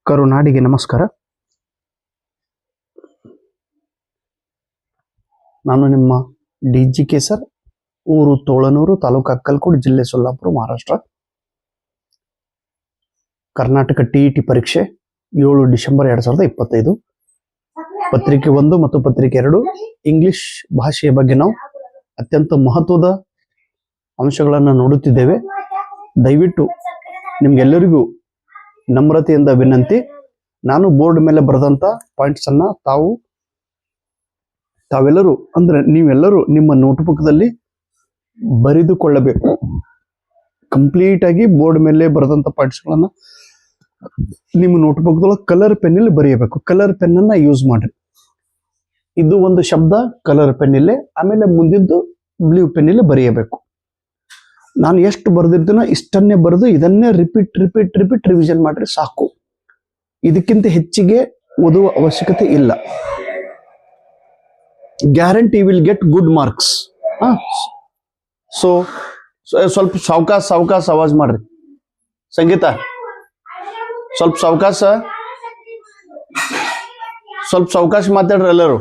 ಕರುನಾಡಿಗೆ ನಮಸ್ಕಾರ. ನಾನು ನಿಮ್ಮ DGK ಸರ್, ಊರು ತೋಳನೂರು, ತಾಲೂಕು ಅಕ್ಕಲಕೋಟೆ, ಜಿಲ್ಲೆ ಸೊಲ್ಲಾಪುರ, ಮಹಾರಾಷ್ಟ್ರ. ಕರ್ನಾಟಕ TET ಪರೀಕ್ಷೆ 7 ಡಿಸೆಂಬರ್ 2025. ಪತ್ರಿಕೆ 1 ಮತ್ತು ಪತ್ರಿಕೆ 2 ಇಂಗ್ಲಿಷ್ ಭಾಷೆಯ ಬಗ್ಗೆ ನಾವು ಅತ್ಯಂತ ಮಹತ್ವದ ಅಂಶಗಳನ್ನು ನೋಡುತ್ತಿದ್ದೇವೆ. ದಯವಿಟ್ಟು ನಿಮ್ಗೆಲ್ಲರಿಗೂ ನಮ್ರತೆಯಿಂದ ವಿನಂತಿ, ನಾನು ಬೋರ್ಡ್ ಮೇಲೆ ಬರೆದಂತ ಪಾಯಿಂಟ್ಸ್ ಅನ್ನ ತಾವೆಲ್ಲರೂ ಅಂದ್ರೆ ನೀವೆಲ್ಲರೂ ನಿಮ್ಮ ನೋಟ್ಬುಕ್ದಲ್ಲಿ ಬರೆದುಕೊಳ್ಳಬೇಕು. ಕಂಪ್ಲೀಟ್ ಆಗಿ ಬೋರ್ಡ್ ಮೇಲೆ ಬರೆದಂತ ಪಾಯಿಂಟ್ಸ್ಗಳನ್ನ ನಿಮ್ಮ ನೋಟ್ಬುಕ್ದೊಳಗೆ ಕಲರ್ ಪೆನ್ನಲ್ಲಿ ಬರೆಯಬೇಕು. ಕಲರ್ ಪೆನ್ ಅನ್ನ ಯೂಸ್ ಮಾಡ್ರಿ. ಇದು ಒಂದು ಶಬ್ದ ಕಲರ್ ಪೆನ್ನಿಲ್ಲೇ, ಆಮೇಲೆ ಮುಂದಿದ್ದು ಬ್ಲೂ ಪೆನ್ನಿಲ್ಲೇ ಬರೆಯಬೇಕು. ನಾನು ಎಷ್ಟು ಬರೆದಿರ್ತೀನೋ ಇಷ್ಟನ್ನೇ ಬರೆದು ಇದನ್ನೇ ರಿಪೀಟ್ ರಿವಿಷನ್ ಮಾಡ್ರಿ ಸಾಕು. ಇದಕ್ಕಿಂತ ಹೆಚ್ಚಿಗೆ ಓದುವ ಅವಶ್ಯಕತೆ ಇಲ್ಲ. Guarantee will get good marks. So ಸ್ವಲ್ಪ ಸಾವಕಾಶ ಆವಾಜ್ ಮಾಡ್ರಿ. ಸಂಗೀತ ಸ್ವಲ್ಪ ಸಾವಕಾಶ ಮಾತಾಡ್ರಿ ಎಲ್ಲರೂ.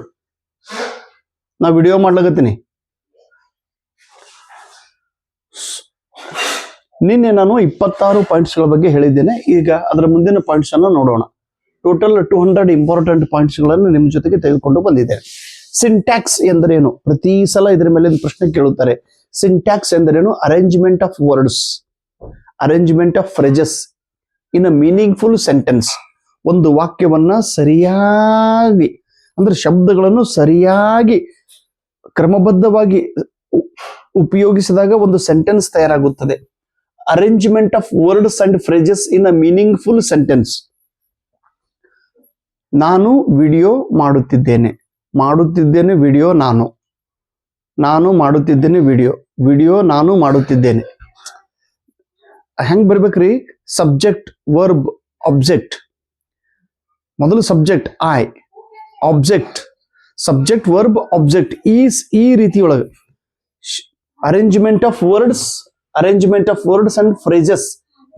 ನಾ ವಿಡಿಯೋ ಮಾಡ್ಲಾಗತ್ತೀನಿ. ನಿನ್ನೆ ನಾನು 26 ಪಾಯಿಂಟ್ಸ್ಗಳ ಬಗ್ಗೆ ಹೇಳಿದ್ದೇನೆ. ಈಗ ಅದರ ಮುಂದಿನ ಪಾಯಿಂಟ್ಸ್ ಅನ್ನು ನೋಡೋಣ. ಟೋಟಲ್ 200 ಇಂಪಾರ್ಟೆಂಟ್ ಪಾಯಿಂಟ್ಸ್ ಗಳನ್ನು ನಿಮ್ಮ ಜೊತೆಗೆ ತೆಗೆದುಕೊಂಡು ಬಂದಿದ್ದೇನೆ. ಸಿಂಟ್ಯಾಕ್ಸ್ ಎಂದರೇನು? ಪ್ರತಿ ಸಲ ಇದರ ಮೇಲೆ ಪ್ರಶ್ನೆ ಕೇಳುತ್ತಾರೆ. ಸಿಂಟ್ಯಾಕ್ಸ್ ಎಂದರೇನು? Arrangement of words, arrangement of ಫ್ರೇಜಸ್ in a meaningful sentence. ಒಂದು ವಾಕ್ಯವನ್ನ ಸರಿಯಾಗಿ ಅಂದ್ರೆ ಶಬ್ದಗಳನ್ನು ಸರಿಯಾಗಿ ಕ್ರಮಬದ್ಧವಾಗಿ ಉಪಯೋಗಿಸಿದಾಗ ಒಂದು ಸೆಂಟೆನ್ಸ್ ತಯಾರಾಗುತ್ತದೆ. Arrangement of words and ಫ್ರೇಜಸ್ in a meaningful sentence. ನಾನು ವಿಡಿಯೋ ಮಾಡುತ್ತಿದ್ದೇನೆ ವಿಡಿಯೋ ನಾನು ಮಾಡುತ್ತಿದ್ದೇನೆ ವಿಡಿಯೋ ನಾನು ಮಾಡುತ್ತಿದ್ದೇನೆ. ಹೆಂಗ್ ಬರ್ಬೇಕ್ರಿ? Subject, verb, object. ಮೊದಲು subject I, object subject, verb, object is. ಈ ರೀತಿ ಒಳಗೆ arrangement of words and ಫ್ರೇಜಸ್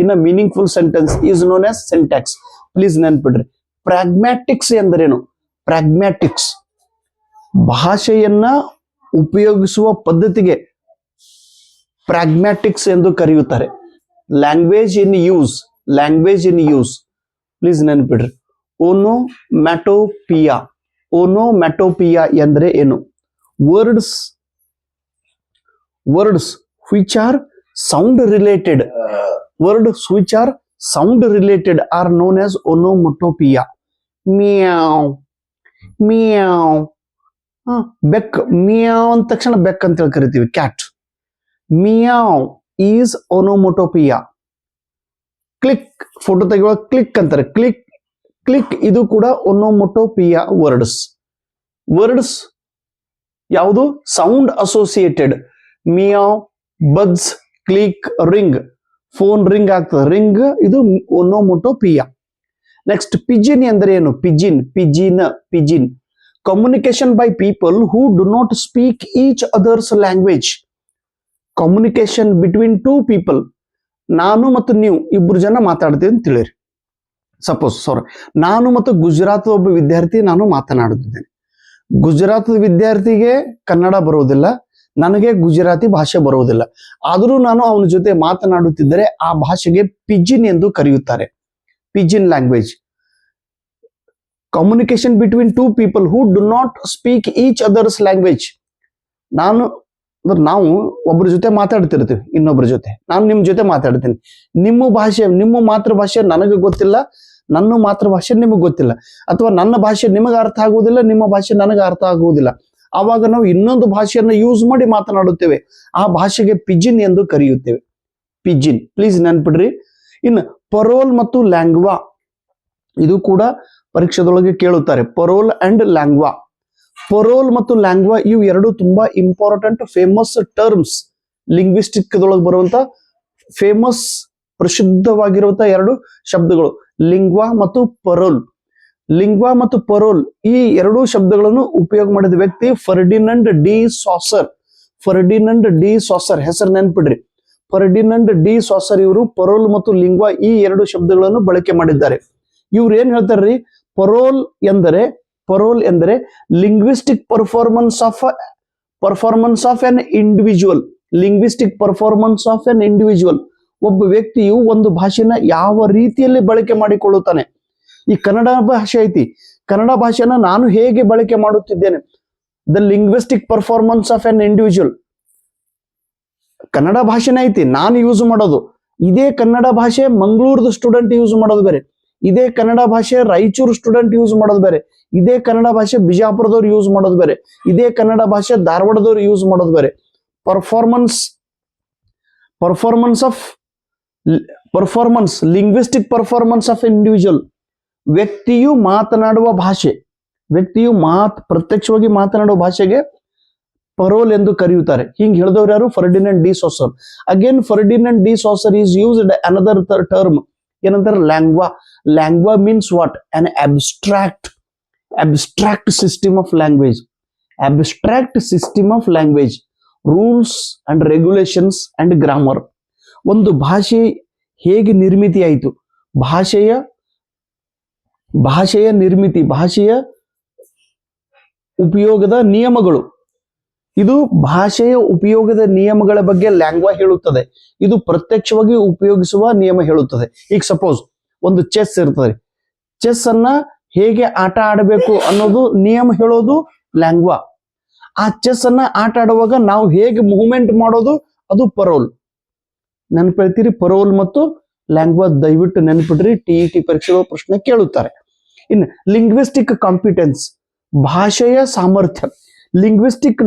in a meaningful sentence is known as syntax. Please ನೆನ್ಪಿಡ್ರಿ. ಪ್ರಾಗ್ಮ್ಯಾಟಿಕ್ಸ್ ಎಂದರೇನು? ಪ್ರಾಗ್ಮ್ಯಾಟಿಕ್ಸ್ ಭಾಷೆಯನ್ನ ಉಪಯೋಗಿಸುವ ಪದ್ಧತಿಗೆ ಪ್ರಾಗ್ಮ್ಯಾಟಿಕ್ಸ್ ಎಂದು ಕರೆಯುತ್ತಾರೆ. Language in use. ಪ್ಲೀಸ್ ನೆನ್ಪಿಡ್ರಿ. ಓನೋಮ್ಯಾಟೋಪಿಯಾ ಎಂದರೆ ಏನು? Words which are sound related are known as onomatopoeia. meow ಬೆಕ್. ಮಿಯಾವ್ ಅಂದ ತಕ್ಷಣ ಬೆಕ್ ಅಂತ ಹೇಳಿ ಕರಿತೀವಿ. Cat. ಮಿಯಾವ್ is onomatopoeia. Click, photo ತೆಗೆಯುವಾಗ ಕ್ಲಿಕ್ ಅಂತಾರೆ. ಕ್ಲಿಕ್ ಇದು ಕೂಡ onomatopoeia ವರ್ಡ್ಸ್ ಯಾವುದು? Sound associated. ಮಿಯಾವ್, buds, click, ring. Phone ring ಆಗ್ತದೆ, ರಿಂಗ್ ಇದು onomatopoeia. ನೆಕ್ಸ್ಟ್ ಪಿಜಿನ್ ಎಂದರೆ ಏನು? Pigeon communication by people who do not speak each others language. Communication between two people. ನಾನು ಮತ್ತು ನೀವು ಇಬ್ರು ಜನ ಮಾತಾಡ್ತೀವಿ ಅಂತ ತಿಳಿರಿ. ಸಪೋಸ್ ನಾನು ಮತ್ತು ಗುಜರಾತ್ ಒಬ್ಬ ವಿದ್ಯಾರ್ಥಿ ನಾನು ಮಾತನಾಡುತ್ತಿದ್ದೇನೆ. ಗುಜರಾತ್ ವಿದ್ಯಾರ್ಥಿಗೆ ಕನ್ನಡ ಬರುವುದಿಲ್ಲ, ನನಗೆ ಗುಜರಾತಿ ಭಾಷೆ ಬರುವುದಿಲ್ಲ. ಆದರೂ ನಾನು ಅವನ ಜೊತೆ ಮಾತನಾಡುತ್ತಿದ್ದರೆ ಆ ಭಾಷೆಗೆ ಪಿಜಿನ್ ಎಂದು ಕರೆಯುತ್ತಾರೆ. Pigeon language. Communication between two people who do not speak each others language. ನಾವು ಒಬ್ಬರ ಜೊತೆ ಮಾತಾಡ್ತಿರ್ತೀವಿ, ಇನ್ನೊಬ್ಬರ ಜೊತೆ. ನಾನು ನಿಮ್ ಜೊತೆ ಮಾತಾಡ್ತೀನಿ. ನಿಮ್ಮ ಮಾತೃಭಾಷೆ ನನಗೆ ಗೊತ್ತಿಲ್ಲ, ನನ್ನ ಮಾತೃಭಾಷೆ ನಿಮಗೆ ಗೊತ್ತಿಲ್ಲ, ಅಥವಾ ನನ್ನ ಭಾಷೆ ನಿಮಗೆ ಅರ್ಥ ಆಗುವುದಿಲ್ಲ, ನಿಮ್ಮ ಭಾಷೆ ನನಗೆ ಅರ್ಥ ಆಗುವುದಿಲ್ಲ. ಆವಾಗ ನಾವು ಇನ್ನೊಂದು ಭಾಷೆಯನ್ನು ಯೂಸ್ ಮಾಡಿ ಮಾತನಾಡುತ್ತೇವೆ. ಆ ಭಾಷೆಗೆ ಪಿಜಿನ್ ಎಂದು ಕರೆಯುತ್ತೇವೆ. ಪಿಜಿನ್. ಪ್ಲೀಸ್ ನೆನ್ಪಿಡ್ರಿ. ಇನ್ನು ಪರೋಲ್ ಮತ್ತು ಲ್ಯಾಂಗ್ವಾ, ಇದು ಕೂಡ ಪರೀಕ್ಷೆದೊಳಗೆ ಕೇಳುತ್ತಾರೆ. Parole and ಲ್ಯಾಂಗ್ವಾ. ಪರೋಲ್ ಮತ್ತು ಲ್ಯಾಂಗ್ವಾ ಇವು ಎರಡು ತುಂಬಾ ಇಂಪಾರ್ಟೆಂಟ್ ಫೇಮಸ್ ಟರ್ಮ್ಸ್. ಲಿಂಗ್ವಿಸ್ಟಿಕ್ ದೊಳಗೆ ಬರುವಂತ ಫೇಮಸ್ ಪ್ರಸಿದ್ಧವಾಗಿರುವಂತಹ ಎರಡು ಶಬ್ದಗಳು ಲಿಂಗ್ವಾ ಮತ್ತು ಪರೋಲ್. ಲಿಂಗ್ವಾ ಮತ್ತು ಪರೋಲ್ ಈ ಎರಡೂ ಶಬ್ದಗಳನ್ನು ಉಪಯೋಗ ಮಾಡಿದ ವ್ಯಕ್ತಿ ಫರ್ಡಿನಂಡ್ ಡಿ ಸಾಸರ್. ಫರ್ಡಿನಂಡ್ ಡಿ ಸಾಸರ್ ಹೆಸರು ನೆನ್ಪಿಡ್ರಿ. ಫರ್ಡಿನಂಡ್ ಡಿ ಸಾಸರ್ ಇವರು ಪರೋಲ್ ಮತ್ತು ಲಿಂಗ್ವಾ ಈ ಎರಡು ಶಬ್ದಗಳನ್ನು ಬಳಕೆ ಮಾಡಿದ್ದಾರೆ. ಇವ್ರು ಏನ್ ಹೇಳ್ತಾರ್ರಿ, ಪರೋಲ್ ಎಂದರೆ linguistic performance of an individual. Linguistic performance of an individual. ಒಬ್ಬ ವ್ಯಕ್ತಿಯು ಒಂದು ಭಾಷೆನ ಯಾವ ರೀತಿಯಲ್ಲಿ ಬಳಕೆ ಮಾಡಿಕೊಳ್ಳುತ್ತಾನೆ. ಈ ಕನ್ನಡ ಭಾಷೆ ಐತಿ, ಕನ್ನಡ ಭಾಷೆನ ನಾನು ಹೇಗೆ ಬಳಕೆ ಮಾಡುತ್ತಿದ್ದೇನೆ. The linguistic performance of an individual. Kannada ಭಾಷೆನ ಐತಿ, ನಾನು ಯೂಸ್ ಮಾಡೋದು. ಇದೇ ಕನ್ನಡ ಭಾಷೆ ಮಂಗಳೂರದ ಸ್ಟೂಡೆಂಟ್ ಯೂಸ್ ಮಾಡೋದು ಬೇರೆ, ಇದೇ ಕನ್ನಡ ಭಾಷೆ ರಾಯಚೂರು ಸ್ಟೂಡೆಂಟ್ ಯೂಸ್ ಮಾಡೋದು ಬೇರೆ, ಇದೇ ಕನ್ನಡ ಭಾಷೆ ಬಿಜಾಪುರದವ್ರು ಯೂಸ್ ಮಾಡೋದು ಬೇರೆ, ಇದೇ ಕನ್ನಡ ಭಾಷೆ ಧಾರವಾಡದವ್ರು ಯೂಸ್ ಮಾಡೋದು ಬೇರೆ. Linguistic performance of individual. ವ್ಯಕ್ತಿಯು ಮಾತನಾಡುವ ಭಾಷೆ, ಪ್ರತ್ಯಕ್ಷವಾಗಿ ಮಾತನಾಡುವ ಭಾಷೆಗೆ ಪರೋಲ್ ಎಂದು ಕರೆಯುತ್ತಾರೆ. ಹಿಂಗ್ ಹೇಳಿದವ್ರು ಯಾರು? ಫರ್ಡಿನಂಡ್ D saucer. Again ಫರ್ಡಿನಂಡ್ D saucer is used another term. ಏನಂತಾರೆ? ಲ್ಯಾಂಗ್ವಾ. ಲ್ಯಾಂಗ್ವಾ means what? An abstract system of language. Abstract system of language. Rules and regulations and grammar. ಒಂದು ಭಾಷೆ ಹೇಗೆ ನಿರ್ಮಿತಿ ಆಯಿತು, ಭಾಷೆಯ ನಿರ್ಮಿತಿ, ಭಾಷೆಯ ಉಪಯೋಗದ ನಿಯಮಗಳು, ಇದು ಭಾಷೆಯ ಉಪಯೋಗದ ನಿಯಮಗಳ ಬಗ್ಗೆ ಲ್ಯಾಂಗ್ವಾ ಹೇಳುತ್ತದೆ. ಇದು ಪ್ರತ್ಯಕ್ಷವಾಗಿ ಉಪಯೋಗಿಸುವ ನಿಯಮ ಹೇಳುತ್ತದೆ. ಈಗ ಸಪೋಸ್ ಒಂದು ಚೆಸ್ ಇರ್ತದೆ, ಚೆಸ್ ಅನ್ನ ಹೇಗೆ ಆಟ ಆಡಬೇಕು ಅನ್ನೋದು ನಿಯಮ ಹೇಳೋದು ಲ್ಯಾಂಗ್ವಾ. ಆ ಚೆಸ್ ಅನ್ನ ಆಟ ಆಡುವಾಗ ನಾವು ಹೇಗೆ ಮೂವ್ಮೆಂಟ್ ಮಾಡೋದು ಅದು ಪರೋಲ್. ನೆನಪಿಡ್ತೀರಿ? ಪರೋಲ್ ಮತ್ತು ಲ್ಯಾಂಗ್ವಾ ದಯವಿಟ್ಟು ನೆನಪಿಡ್ರಿ, TET ಪರೀಕ್ಷೆಗಳ ಪ್ರಶ್ನೆ ಕೇಳುತ್ತಾರೆ. ಇನ್ನು ಲಿಂಗ್ವಿಸ್ಟಿಕ್ ಕಾಂಪಿಟೆನ್ಸ್, ಭಾಷೆಯ ಸಾಮರ್ಥ್ಯ. Linguistic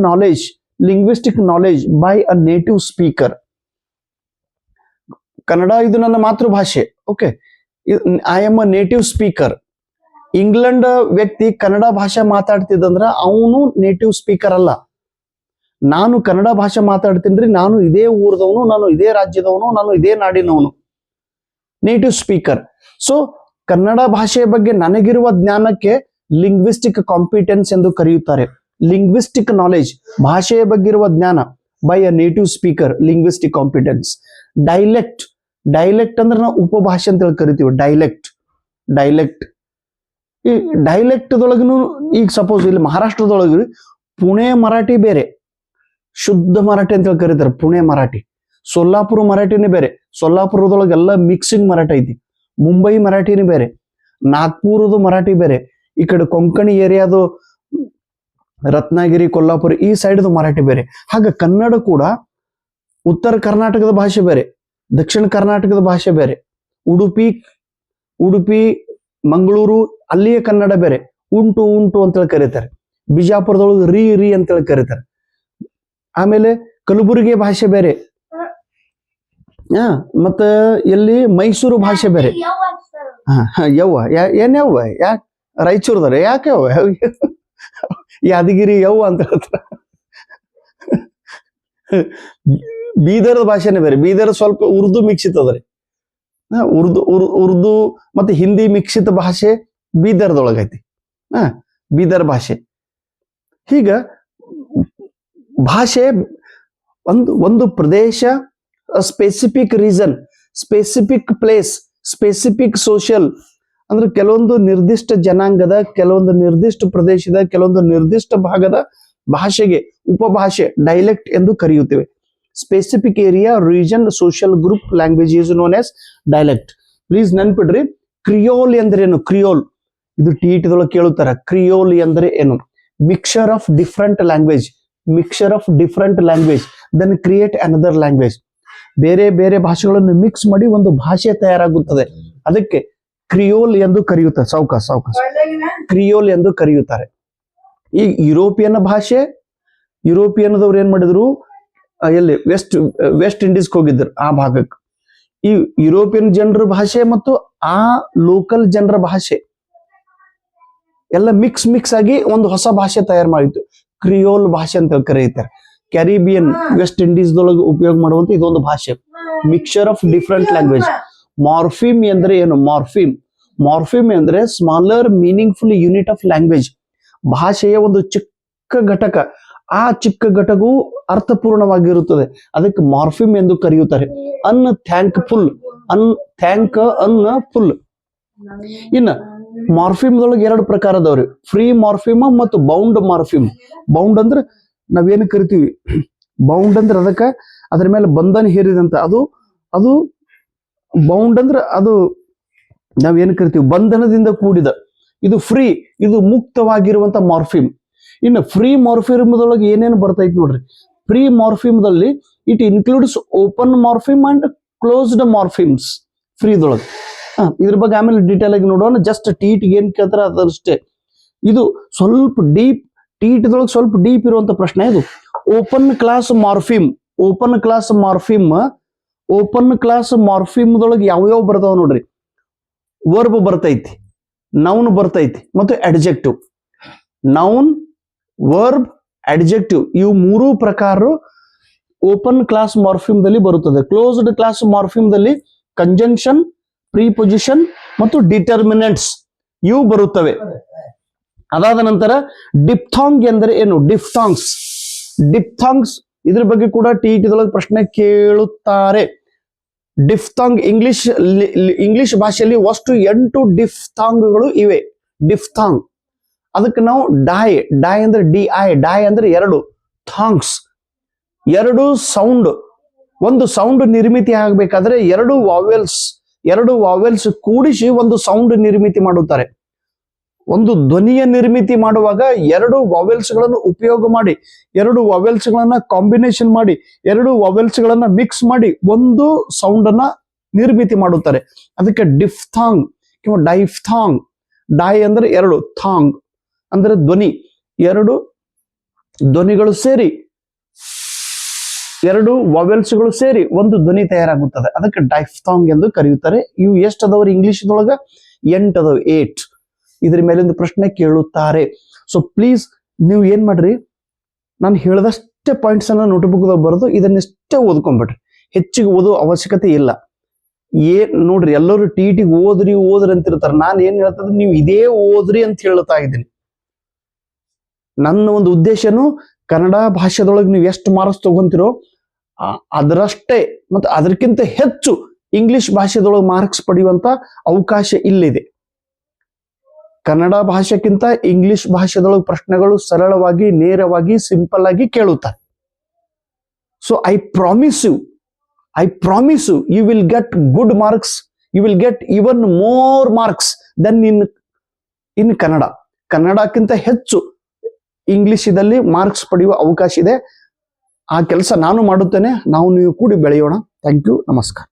knowledge by a native speaker. Kannada ಇದು ನನ್ನ ಮಾತೃಭಾಷೆ. Okay, I am a native speaker. England ವ್ಯಕ್ತಿ ಕನ್ನಡ ಭಾಷೆ ಮಾತಾಡ್ತಿದ್ದಂದ್ರ ಅವನು ನೇಟಿವ್ ಸ್ಪೀಕರ್ ಅಲ್ಲ. ನಾನು ಕನ್ನಡ ಭಾಷೆ ಮಾತಾಡ್ತೀನಿ, ನಾನು ಇದೇ ಊರದವನು, ನಾನು ಇದೇ ರಾಜ್ಯದವನು, ನಾನು ಇದೇ ನಾಡಿನವನು, ನೇಟಿವ್ ಸ್ಪೀಕರ್. ಸೊ ಕನ್ನಡ ಭಾಷೆಯ ಬಗ್ಗೆ ನನಗಿರುವ ಜ್ಞಾನಕ್ಕೆ ಲಿಂಗ್ವಿಸ್ಟಿಕ್ ಕಾಂಪಿಟೆನ್ಸ್ ಎಂದು ಕರೆಯುತ್ತಾರೆ. ಲಿಂಗ್ವಿಸ್ಟಿಕ್ ನಾಲೆಜ್, ಭಾಷೆಯ ಬಗ್ಗೆ ಇರುವ ಜ್ಞಾನ by a native speaker, linguistic competence. Dialect ಅಂದ್ರೆ ನಾವು ಉಪಭಾಷೆ ಅಂತ ಹೇಳಿ ಕರಿತೀವಿ. ಡೈಲೆಕ್ಟ್ ಈ ಡೈಲೆಕ್ಟ್ದೊಳಗನು ಈಗ ಸಪೋಸ್ ಇಲ್ಲಿ ಮಹಾರಾಷ್ಟ್ರದೊಳಗ ಪುಣೆ ಮರಾಠಿ ಬೇರೆ, ಶುದ್ಧ ಮರಾಠಿ ಅಂತ ಹೇಳಿ ಕರೀತಾರೆ ಪುಣೆ ಮರಾಠಿ. ಸೊಲ್ಲಾಪುರ ಮರಾಠಿನೇ ಬೇರೆ, ಸೊಲ್ಲಾಪುರದೊಳಗೆಲ್ಲ ಮಿಕ್ಸಿಂಗ್ ಮರಾಠಿ ಐತಿ. ಮುಂಬೈ ಮರಾಠಿನೇ ಬೇರೆ, ನಾಗ್ಪುರದ ಮರಾಠಿ ಬೇರೆ, ಈ ಕಡೆ ಕೊಂಕಣಿ ಏರಿಯಾದು ರತ್ನಗಿರಿ ಕೊಲ್ಲಾಪುರ ಈ ಸೈಡ್ದು ಮರಾಠಿ ಬೇರೆ. ಹಾಗ ಕನ್ನಡ ಕೂಡ ಉತ್ತರ ಕರ್ನಾಟಕದ ಭಾಷೆ ಬೇರೆ, ದಕ್ಷಿಣ ಕರ್ನಾಟಕದ ಭಾಷೆ ಬೇರೆ, ಉಡುಪಿ ಮಂಗಳೂರು ಅಲ್ಲಿಯೇ ಕನ್ನಡ ಬೇರೆ, ಉಂಟು ಅಂತೇಳಿ ಕರೀತಾರೆ. ಬಿಜಾಪುರದೊಳಗೆ ರೀ ಅಂತೇಳಿ ಕರೀತಾರೆ. ಆಮೇಲೆ ಕಲಬುರಗಿ ಭಾಷೆ ಬೇರೆ, ಮತ್ತ ಎಲ್ಲಿ ಮೈಸೂರು ಭಾಷೆ ಬೇರೆ. ಯವ್ವ ಯಾಕೆ ರಾಯಚೂರ್ದಾರೆ ಯಾಕೆ ಯಾದಗಿರಿ ಯವ್ವ ಅಂತ ಹೇಳ್ತಾರ. ಬೀದರ್ದ ಭಾಷೆನೇ ಬೇರೆ, ಬೀದರ್ ಸ್ವಲ್ಪ ಉರ್ದು ಮಿಕ್ಸಿತ್ ಅದ್ರಿ. ಉರ್ದು ಮತ್ತೆ ಹಿಂದಿ ಮಿಕ್ಸಿತ ಭಾಷೆ ಬೀದರ್ದೊಳಗೈತಿ. ಬೀದರ್ ಭಾಷೆ. ಹೀಗ ಭಾಷೆ ಒಂದು ಪ್ರದೇಶ, specific reason, specific place, specific social ಅಂದ್ರೆ ಕೆಲವೊಂದು ನಿರ್ದಿಷ್ಟ ಜನಾಂಗದ, ಕೆಲವೊಂದು ನಿರ್ದಿಷ್ಟ ಪ್ರದೇಶದ, ಕೆಲವೊಂದು ನಿರ್ದಿಷ್ಟ ಭಾಗದ ಭಾಷೆಗೆ ಉಪಭಾಷೆ ಡೈಲೆಕ್ಟ್ ಎಂದು ಕರೆಯುತ್ತೇವೆ. Specific area, region, social group, language is known as dialect. Please ನೆನ್ಪಿಡ್ರಿ. ಕ್ರಿಯೋಲ್ ಅಂದ್ರೆ ಏನು? ಕ್ರಿಯೋಲ್ ಇದು TET ಕೇಳುತ್ತಾರ. ಕ್ರಿಯೋಲ್ ಅಂದ್ರೆ ಏನು? Mixer of different language then create another language. ಬೇರೆ ಬೇರೆ ಭಾಷೆಗಳನ್ನು ಮಿಕ್ಸ್ ಮಾಡಿ ಒಂದು ಭಾಷೆ ತಯಾರಾಗುತ್ತದೆ. ಅದಕ್ಕೆ ಕ್ರಿಯೋಲ್ ಎಂದು ಕರೆಯುತ್ತಾರೆ. ಸಾವಕಾಶ ಕ್ರಿಯೋಲ್ ಎಂದು ಕರೆಯುತ್ತಾರೆ. ಈ ಯುರೋಪಿಯನ್ ಭಾಷೆ, ಯುರೋಪಿಯನ್ದವ್ರು ಏನ್ ಮಾಡಿದ್ರು, ಎಲ್ಲಿ ವೆಸ್ಟ್ ಇಂಡೀಸ್ಗೆ ಹೋಗಿದ್ರು ಆ ಭಾಗಕ್ಕೆ. ಈ ಯುರೋಪಿಯನ್ ಜನರ ಭಾಷೆ ಮತ್ತು ಆ ಲೋಕಲ್ ಜನರ ಭಾಷೆ ಎಲ್ಲ ಮಿಕ್ಸ್ ಆಗಿ ಒಂದು ಹೊಸ ಭಾಷೆ ತಯಾರು ಮಾಡಿತ್ತು. ಕ್ರಿಯೋಲ್ ಭಾಷೆ ಅಂತ ಕರೆಯುತ್ತಾರೆ. ಕ್ಯಾರಿಬಿಯನ್, ವೆಸ್ಟ್ ಇಂಡೀಸ್ದೊಳಗೆ ಉಪಯೋಗ ಮಾಡುವಂತ ಇದೊಂದು ಭಾಷೆ. Mixer of different language. ಮಾರ್ಫಿಮ್ ಅಂದ್ರೆ ಏನು? ಮಾರ್ಫಿಮ್ ಅಂದ್ರೆ smaller meaningful unit of language. ಭಾಷೆಯ ಒಂದು ಚಿಕ್ಕ ಘಟಕ, ಆ ಚಿಕ್ಕ ಘಟಕವು ಅರ್ಥಪೂರ್ಣವಾಗಿರುತ್ತದೆ, ಅದಕ್ಕೆ ಮಾರ್ಫಿಮ್ ಎಂದು ಕರೆಯುತ್ತಾರೆ. Thankful, full. ಇನ್ನು ಮಾರ್ಫಿಮ್ದೊಳಗೆ ಎರಡು ಪ್ರಕಾರ ಅದಾವ್ರಿ, ಫ್ರೀ ಮಾರ್ಫಿಮ್ ಮತ್ತು ಬೌಂಡ್ ಮಾರ್ಫಿಮ್. ಬೌಂಡ್ ಅಂದ್ರೆ ನಾವೇನು ಕರಿತೀವಿ, ಬೌಂಡ್ ಅಂದ್ರೆ ಅದಕ್ಕೆ ಅದ್ರ ಮೇಲೆ ಬಂಧನ ಹೇರಿದಂತ ಅದು ಬೌಂಡ್ ಅಂದ್ರೆ ಅದು ನಾವೇನು ಕರಿತೀವಿ ಬಂಧನದಿಂದ ಕೂಡಿದ. ಇದು ಫ್ರೀ, ಇದು ಮುಕ್ತವಾಗಿರುವಂತ ಮಾರ್ಫಿಮ್. ಇನ್ನು ಫ್ರೀ ಮಾರ್ಫಿಮ್ದೊಳಗೆ ಏನೇನು ಬರ್ತೈತಿ ನೋಡ್ರಿ. Free ಮಾರ್ಫಿಮ್ದಲ್ಲಿ it includes open ಮಾರ್ಫಿಮ್ and closed ಮಾರ್ಫಿಮ್ಸ್. ಫ್ರೀದೊಳಗೆ ಇದ್ರ ಬಗ್ಗೆ ಆಮೇಲೆ ಡೀಟೇಲ್ ಆಗಿ ನೋಡೋಣ. ಜಸ್ಟ್ ಟೀಟ್ಗೆ ಏನ್ ಕೇಳ್ತಾರ ಅದಷ್ಟೇ. ಇದು ಸ್ವಲ್ಪ ಡೀಪ್, ಟೀಟ್ದೊಳಗೆ ಸ್ವಲ್ಪ ಡೀಪ್ ಇರುವಂತ ಪ್ರಶ್ನೆ ಇದು. ಓಪನ್ ಕ್ಲಾಸ್ ಮಾರ್ಫಿಮ್, ಓಪನ್ ಕ್ಲಾಸ್ ಮಾರ್ಫಿಮ್ದೊಳಗೆ ಯಾವ್ಯಾವ ಬರ್ತಾವ ನೋಡ್ರಿ. ವರ್ಬ್ ಬರ್ತೈತಿ, ನೌನ್ ಬರ್ತೈತಿ ಮತ್ತು ಅಡ್ಜೆಕ್ಟಿವ್. ನೌನ್, ವರ್ಬ್, ಅಡ್ಜೆಕ್ಟಿವ್ ಇವು ಮೂರೂ ಪ್ರಕಾರ ಓಪನ್ ಕ್ಲಾಸ್ ಮಾರ್ಫಿಮ್ದಲ್ಲಿ ಬರುತ್ತದೆ. ಕ್ಲೋಸ್ಡ್ ಕ್ಲಾಸ್ ಮಾರ್ಫಿಮ್ದಲ್ಲಿ ಕಂಜಂಕ್ಷನ್, ಪ್ರಿಪೊಸಿಷನ್ ಮತ್ತು ಡಿಟರ್ಮಿನೆಂಟ್ಸ್ ಇವು ಬರುತ್ತವೆ. ಅದಾದ ನಂತರ ಡಿಫ್ಥಾಂಗ್ ಎಂದರೆ ಏನು? ಡಿಫ್ಥಾಂಗ್ಸ್ ಇದ್ರ ಬಗ್ಗೆ ಕೂಡ ಟಿಇಟಿದೊಳಗೆ ಪ್ರಶ್ನೆ ಕೇಳುತ್ತಾರೆ. ಡಿಫ್ಥಾಂಗ್ ಇಂಗ್ಲಿಷ್ ಭಾಷೆಯಲ್ಲಿ ಅಷ್ಟು 8 ಡಿಫ್ಥಾಂಗ್ಗಳು ಇವೆ. ಡಿಫ್ಥಾಂಗ್ ಅದಕ್ಕೆ ನಾವು ಡಾಯ್ ಅಂದ್ರೆ ಡಾಯ್ ಅಂದ್ರೆ 2 ಥಾಂಗ್ಸ್, 2 ಸೌಂಡ್. ಒಂದು ಸೌಂಡ್ ನಿರ್ಮಿತಿ ಆಗಬೇಕಾದ್ರೆ 2 ವಾವೆಲ್ಸ್ ಕೂಡಿಸಿ ಒಂದು ಸೌಂಡ್ ನಿರ್ಮಿತಿ ಮಾಡುತ್ತಾರೆ. ಒಂದು ಧ್ವನಿಯ ನಿರ್ಮಿತಿ ಮಾಡುವಾಗ 2 ವಾವೆಲ್ಸ್ ಗಳನ್ನು ಉಪಯೋಗ ಮಾಡಿ, 2 ವಾವೆಲ್ಸ್ ಗಳನ್ನ ಕಾಂಬಿನೇಷನ್ ಮಾಡಿ, 2 ವಾವೆಲ್ಸ್ ಗಳನ್ನ ಮಿಕ್ಸ್ ಮಾಡಿ ಒಂದು ಸೌಂಡ್ ಅನ್ನ ನಿರ್ಮಿತಿ ಮಾಡುತ್ತಾರೆ. ಅದಕ್ಕೆ ಡಿಫ್ಥಾಂಗ್ ಅಥವಾ ಡೈಫ್ಥಾಂಗ್. ಡಾಯ್ ಅಂದ್ರೆ 2, ಥಾಂಗ್ ಅಂದ್ರೆ ಧ್ವನಿ. 2 ಧ್ವನಿಗಳು ಸೇರಿ, 2 ವಾವೆಲ್ಸ್ಗಳು ಸೇರಿ ಒಂದು ಧ್ವನಿ ತಯಾರಾಗುತ್ತದೆ. ಅದಕ್ಕೆ ಡೈಫ್ಥಾಂಗ್ ಎಂದು ಕರೆಯುತ್ತಾರೆ. ಇವು ಎಷ್ಟು ಅದಾವ್ರಿ ಇಂಗ್ಲಿಷ್ದೊಳಗ? 8 ಅದಾವ, 8. ಇದ್ರ ಮೇಲಿಂದ ಪ್ರಶ್ನೆ ಕೇಳುತ್ತಾರೆ. ಸೊ ಪ್ಲೀಸ್ ನೀವು ಏನ್ ಮಾಡ್ರಿ, ನಾನು ಹೇಳ್ದಷ್ಟೇ ಪಾಯಿಂಟ್ಸ್ ಅನ್ನ ನೋಟ್ಬುಕ್ ಬರೆದು ಇದನ್ನೆಷ್ಟೇ ಓದ್ಕೊಂಡ್ಬಿಡ್ರಿ. ಹೆಚ್ಚಿಗೆ ಓದೋ ಅವಶ್ಯಕತೆ ಇಲ್ಲ. ನೋಡ್ರಿ, ಎಲ್ಲರೂ ಟಿಟಿಗೆ ಓದ್ರಿ ಅಂತಿರ್ತಾರೆ. ನಾನು ಏನ್ ಹೇಳ್ತದ, ನೀವು ಇದೇ ಓದ್ರಿ ಅಂತ ಹೇಳ್ತಾ ಇದ್ದೀನಿ. ನನ್ನ ಒಂದು ಉದ್ದೇಶನು ಕನ್ನಡ ಭಾಷೆದೊಳಗೆ ನೀವು ಎಷ್ಟು ಮಾರ್ಕ್ಸ್ ತಗೊಂತಿರೋ ಅದರಷ್ಟೇ ಮತ್ತು ಅದಕ್ಕಿಂತ ಹೆಚ್ಚು ಇಂಗ್ಲಿಷ್ ಭಾಷೆದೊಳಗೆ ಮಾರ್ಕ್ಸ್ ಪಡೆಯುವಂತ ಅವಕಾಶ ಇಲ್ಲಿದೆ. ಕನ್ನಡ ಭಾಷೆಕ್ಕಿಂತ ಇಂಗ್ಲಿಷ್ ಭಾಷೆದೊಳಗೆ ಪ್ರಶ್ನೆಗಳು ಸರಳವಾಗಿ, ನೇರವಾಗಿ, ಸಿಂಪಲ್ ಆಗಿ ಕೇಳುತ್ತಾರೆ. So I promise you you will get good marks. You will get even more marks then ಇನ್ ಕನ್ನಡ. ಕನ್ನಡಕ್ಕಿಂತ ಹೆಚ್ಚು ಇಂಗ್ಲಿಷಿನಲ್ಲಿ ಮಾರ್ಕ್ಸ್ ಪಡೆಯುವ ಅವಕಾಶ ಇದೆ. ಆ ಕೆಲಸ ನಾನು ಮಾಡುತ್ತೇನೆ. ನಾವು ನೀವು ಕೂಡಿ ಬೆಳೆಯೋಣ. Thank you. ನಮಸ್ಕಾರ.